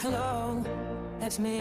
Hello, that's me.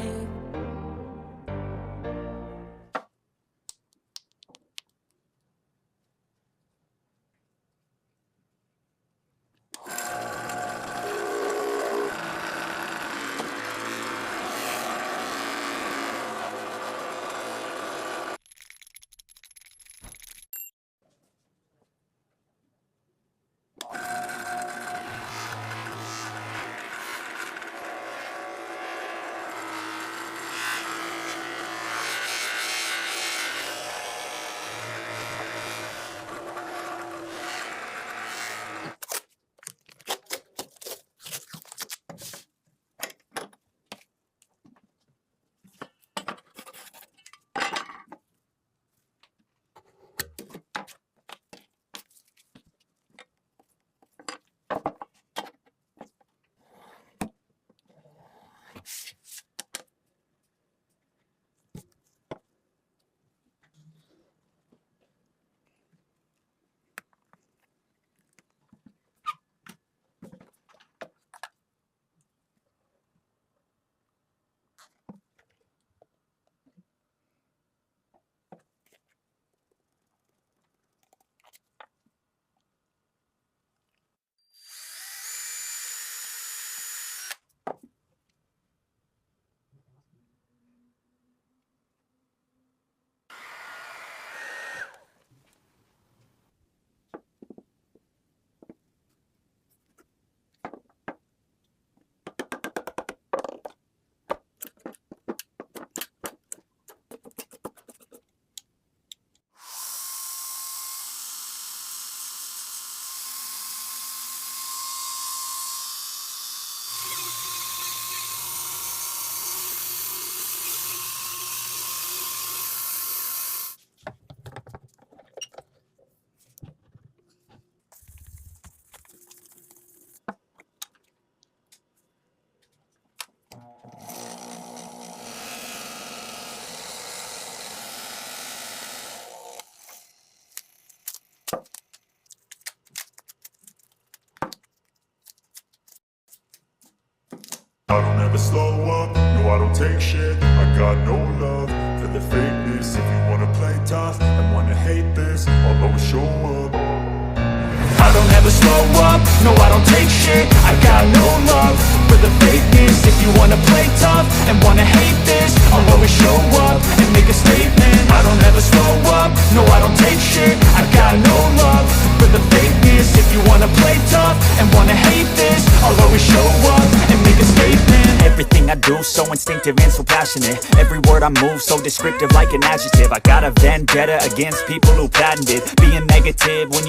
I don't ever slow up, no I don't take shit. I got no love for the fakeness. If you wanna play tough and wanna hate this, I'll always show up. I don't ever slow up, no I don't take shit. I got no love for the fakeness. If you wanna play tough and wanna hate this, I'll always show up and make a statement. I don't ever slow up, no I don't take shit. I got no love for the fakeness. If you wanna play tough and wanna hate this, I'll always show up and make a statement. Everything I do so instinctive and so passionate. Every word I move so descriptive like an adjective. I got a vendetta against people who patented being negative when you